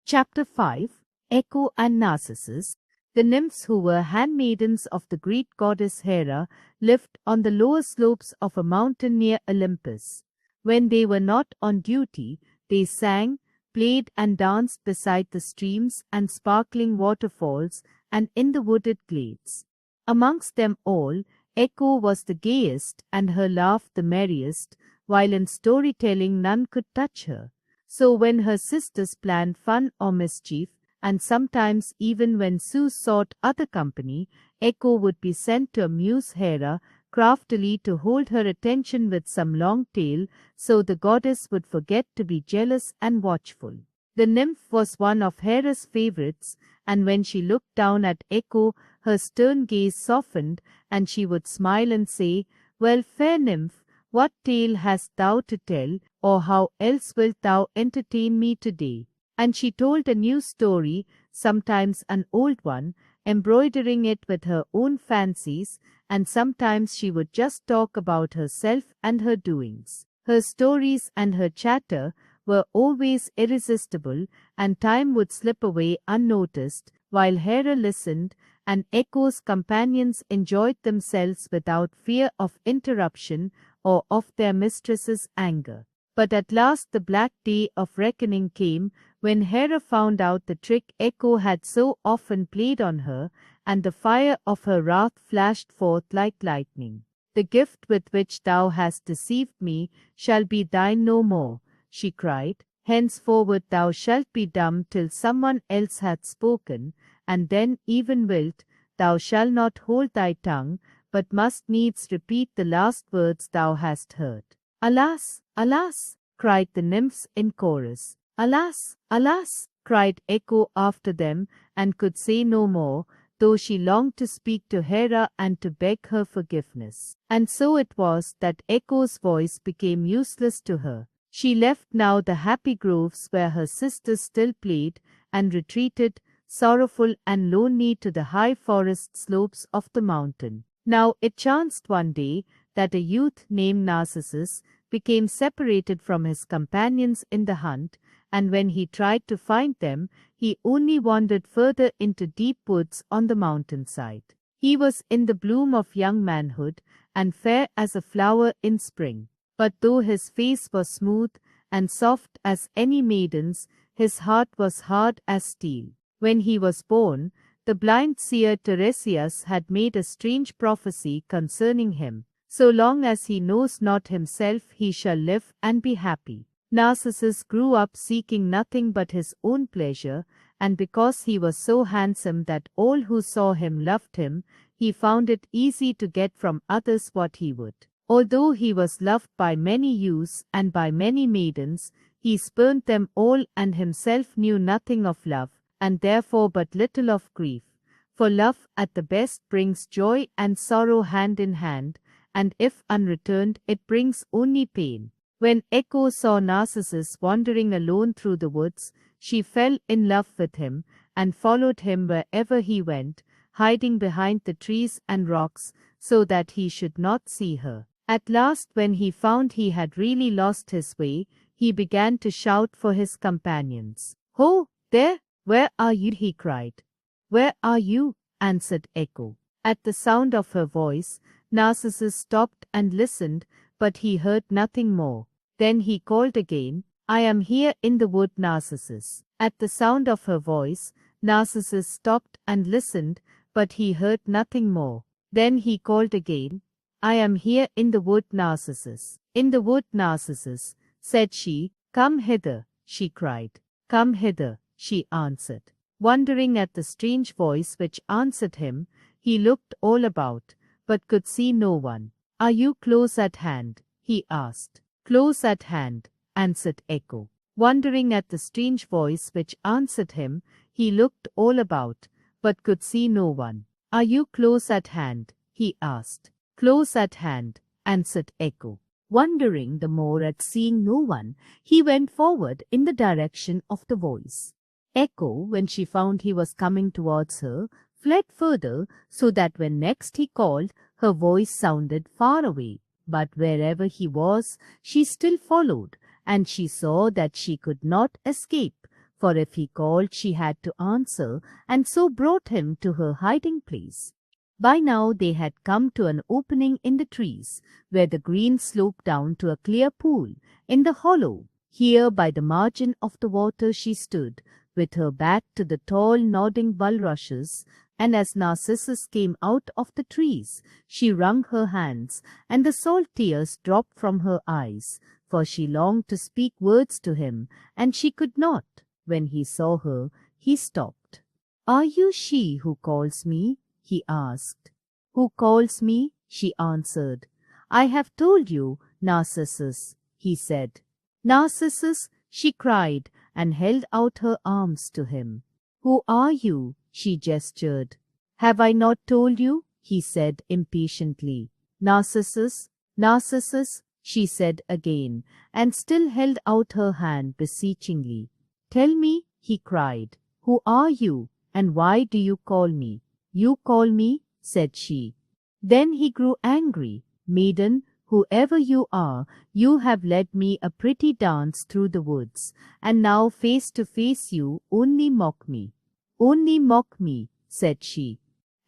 Chapter 5 Echo and Narcissus. The nymphs who were handmaidens of the Greek goddess Hera lived on the lower slopes of a mountain near Olympus. When they were not on duty, they sang, played and danced beside the streams and sparkling waterfalls and in the wooded glades. Amongst them all, Echo was the gayest and her laugh the merriest, while in storytelling none could touch her. So when her sisters planned fun or mischief, and sometimes even when Sue sought other company, Echo would be sent to amuse Hera, craftily to hold her attention with some long tale, so the goddess would forget to be jealous and watchful. The nymph was one of Hera's favorites, and when she looked down at Echo, her stern gaze softened, and she would smile and say, "Well, fair nymph, what tale hast thou to tell, or how else wilt thou entertain me today?" And she told a new story, sometimes an old one, embroidering it with her own fancies, and sometimes she would just talk about herself and her doings. Her stories and her chatter were always irresistible, and time would slip away unnoticed, while Hera listened, and Echo's companions enjoyed themselves without fear of interruption or of their mistress's anger. But at last the black day of reckoning came, when Hera found out the trick Echo had so often played on her, and the fire of her wrath flashed forth like lightning. "The gift with which thou hast deceived me shall be thine no more," she cried. "Henceforward thou shalt be dumb till someone else hath spoken, and then even thou shalt not hold thy tongue, but must needs repeat the last words thou hast heard." "Alas, alas!" cried the nymphs in chorus. "Alas, alas!" cried Echo after them, and could say no more, though she longed to speak to Hera and to beg her forgiveness. And so it was that Echo's voice became useless to her. She left now the happy groves where her sisters still played, and retreated, sorrowful and lonely, to the high forest slopes of the mountain. Now it chanced one day that a youth named Narcissus became separated from his companions in the hunt, and when he tried to find them, he only wandered further into deep woods on the mountainside. He was in the bloom of young manhood, and fair as a flower in spring. But though his face was smooth and soft as any maiden's, his heart was hard as steel. When he was born, the blind seer Tiresias had made a strange prophecy concerning him. "So long as he knows not himself, he shall live and be happy." Narcissus grew up seeking nothing but his own pleasure, and because he was so handsome that all who saw him loved him, he found it easy to get from others what he would. Although he was loved by many youths and by many maidens, he spurned them all and himself knew nothing of love, and therefore but little of grief. For love at the best brings joy and sorrow hand in hand, and if unreturned it brings only pain. When Echo saw Narcissus wandering alone through the woods, she fell in love with him, and followed him wherever he went, hiding behind the trees and rocks, so that he should not see her. At last, when he found he had really lost his way, he began to shout for his companions. "Ho, there! Where are you?" he cried. "Where are you?" answered Echo. At the sound of her voice, Narcissus stopped and listened, but he heard nothing more. Then he called again, "I am here in the wood, Narcissus." At the sound of her voice, Narcissus stopped and listened, but he heard nothing more. Then he called again, "I am here in the wood, Narcissus." "In the wood, Narcissus," said she. "Come hither," she cried. "Come hither," she answered. Wondering at the strange voice which answered him, he looked all about, but could see no one. "Are you close at hand?" he asked. "Close at hand," answered Echo. Wondering at the strange voice which answered him, he looked all about, but could see no one. "Are you close at hand?" he asked. "Close at hand," answered Echo. Wondering the more at seeing no one, he went forward in the direction of the voice. Echo, when she found he was coming towards her, fled further, so that when next he called, her voice sounded far away. But wherever he was, she still followed, and she saw that she could not escape, for if he called she had to answer, and so brought him to her hiding place. By now they had come to an opening in the trees, where the green sloped down to a clear pool in the hollow. Here by the margin of the water she stood, with her back to the tall nodding bulrushes, and as Narcissus came out of the trees, she wrung her hands, and the salt tears dropped from her eyes, for she longed to speak words to him, and she could not. When he saw her, he stopped. "Are you she who calls me?" he asked. "Who calls me?" she answered. "I have told you, Narcissus," he said. "Narcissus," she cried, and held out her arms to him. "Who are you?" she gestured. "Have I not told you?" he said impatiently. "Narcissus, Narcissus," she said again, and still held out her hand beseechingly. "Tell me," he cried, "who are you, and why do you call me?" "You call me," said she. Then he grew angry. "Maiden, whoever you are, you have led me a pretty dance through the woods, and now face to face you only mock me." "Only mock me," said she.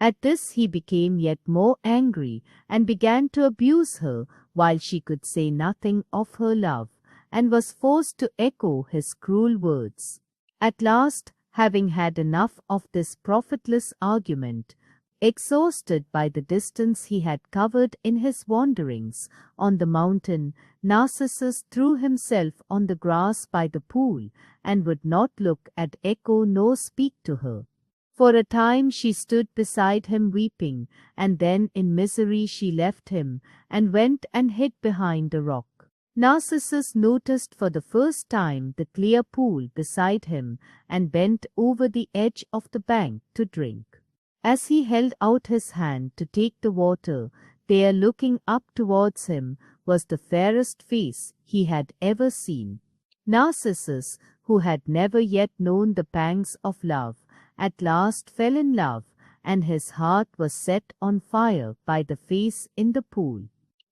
At this he became yet more angry, and began to abuse her, while she could say nothing of her love, and was forced to echo his cruel words. At last, having had enough of this profitless argument, exhausted by the distance he had covered in his wanderings on the mountain, Narcissus threw himself on the grass by the pool, and would not look at Echo nor speak to her. For a time she stood beside him weeping, and then in misery she left him, and went and hid behind a rock. Narcissus noticed for the first time the clear pool beside him, and bent over the edge of the bank to drink. As he held out his hand to take the water, there looking up towards him was the fairest face he had ever seen. Narcissus, who had never yet known the pangs of love, at last fell in love, and his heart was set on fire by the face in the pool.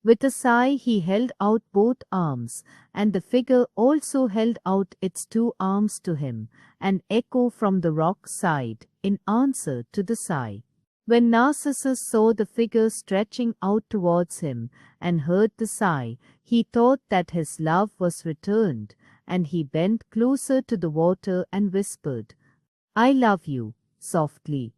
With a sigh he held out both arms, and the figure also held out its 2 arms to him, and Echo from the rock sighed in answer to the sigh. When Narcissus saw the figure stretching out towards him, and heard the sigh, he thought that his love was returned, and he bent closer to the water and whispered, "I love you," softly.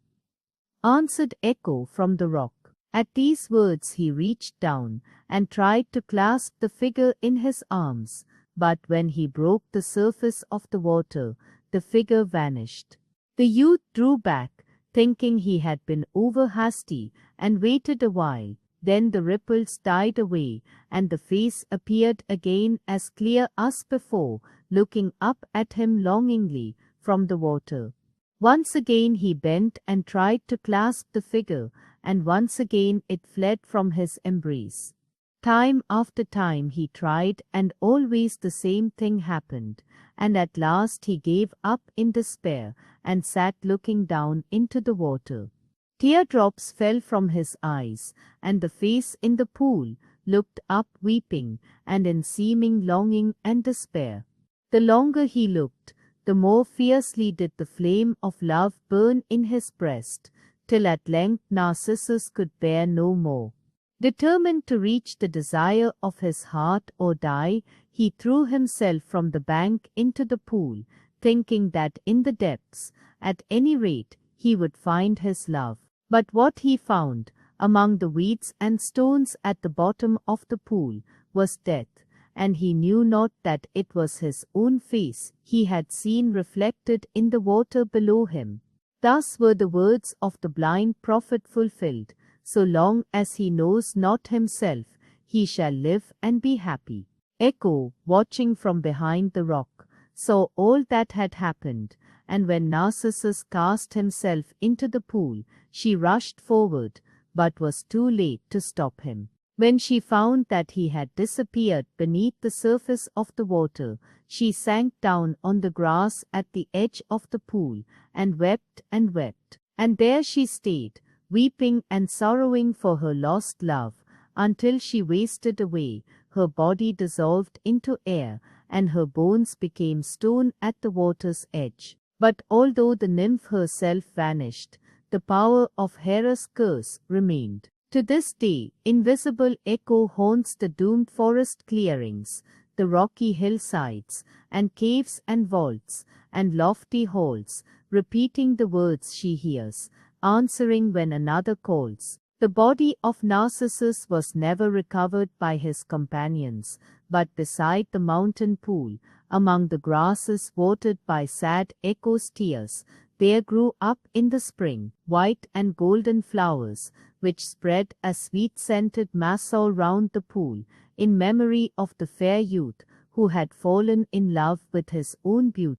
Answered Echo from the rock. At these words he reached down, and tried to clasp the figure in his arms, but when he broke the surface of the water, the figure vanished. The youth drew back, thinking he had been over-hasty, and waited a while. Then the ripples died away, and the face appeared again as clear as before, looking up at him longingly from the water. Once again he bent and tried to clasp the figure, and once again it fled from his embrace. Time after time he tried, and always the same thing happened, and at last he gave up in despair, and sat looking down into the water. Teardrops fell from his eyes, and the face in the pool looked up weeping, and in seeming longing and despair. The longer he looked, the more fiercely did the flame of love burn in his breast, till at length Narcissus could bear no more. Determined to reach the desire of his heart or die, he threw himself from the bank into the pool, thinking that in the depths, at any rate, he would find his love. But what he found, among the weeds and stones at the bottom of the pool, was death, and he knew not that it was his own face he had seen reflected in the water below him. Thus were the words of the blind prophet fulfilled, "So long as he knows not himself, he shall live and be happy." Echo, watching from behind the rock, saw all that had happened, and when Narcissus cast himself into the pool, she rushed forward, but was too late to stop him. When she found that he had disappeared beneath the surface of the water, she sank down on the grass at the edge of the pool, and wept, and there she stayed, weeping and sorrowing for her lost love, until she wasted away, her body dissolved into air, and her bones became stone at the water's edge. But although the nymph herself vanished, the power of Hera's curse remained. To this day, invisible echo haunts the doomed forest clearings, the rocky hillsides, and caves and vaults, and lofty halls, repeating the words she hears, answering when another calls. The body of Narcissus was never recovered by his companions, but beside the mountain pool, among the grasses watered by sad Echo's tears, there grew up in the spring white and golden flowers, which spread a sweet-scented mass all round the pool, in memory of the fair youth who had fallen in love with his own beauty.